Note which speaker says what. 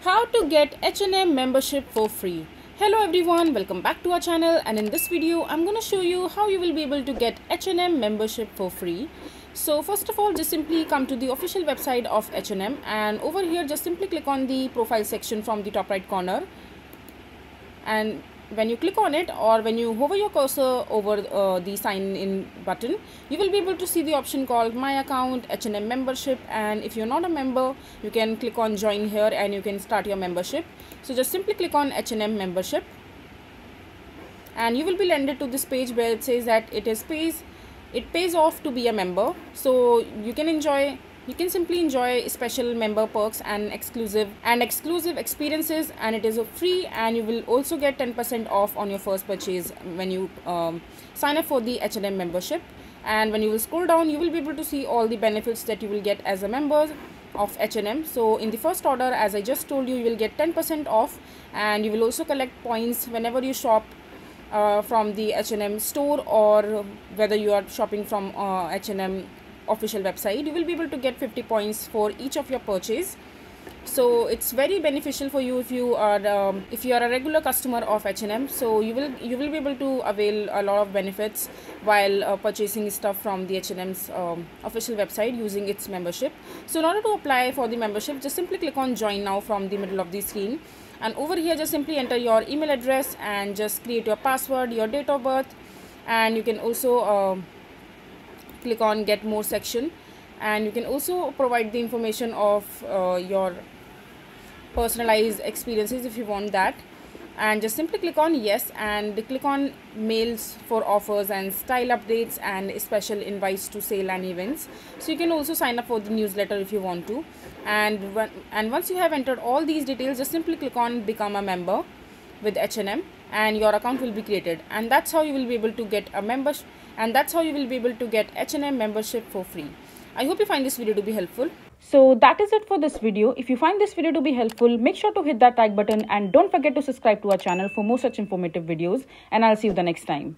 Speaker 1: How to get H&M membership for free. Hello everyone, welcome back to our channel, and in this video I'm going to show you how you will be able to get H&M membership for free. So first of all, just simply come to the official website of H&M, and over here just simply click on the profile section from the top right corner, and when you click on it or when you hover your cursor over the sign in button, you will be able to see the option called my account, H&M membership, and if you're not a member you can click on join here and you can start your membership. So just simply click on H&M membership and you will be landed to this page where it says that it pays off to be a member. So you can simply enjoy special member perks and exclusive experiences, and it is free, and you will also get 10% off on your first purchase when you sign up for the H&M membership. And when you will scroll down, you will be able to see all the benefits that you will get as a member of H&M. So in the first order, as I just told you, you will get 10% off, and you will also collect points whenever you shop from the H&M store, or whether you are shopping from H&M official website. You will be able to get 50 points for each of your purchase. So it's very beneficial for you if you are a regular customer of H&M. So you will be able to avail a lot of benefits while purchasing stuff from the H&M's official website using its membership. So in order to apply for the membership, just simply click on join now from the middle of the screen, and over here just simply enter your email address and just create your password, your date of birth, and you can also click on get more section, and you can also provide the information of your personalized experiences if you want that, and just simply click on yes and click on mails for offers and style updates and special invites to sale and events. So you can also sign up for the newsletter if you want to, and once you have entered all these details, just simply click on become a member with H&M and your account will be created, and that's how you will be able to get a membership, and that's how you will be able to get H&M membership for free. I hope you find this video to be helpful. So that is it for this video. If you find this video to be helpful, make sure to hit that like button and don't forget to subscribe to our channel for more such informative videos, and I'll see you the next time.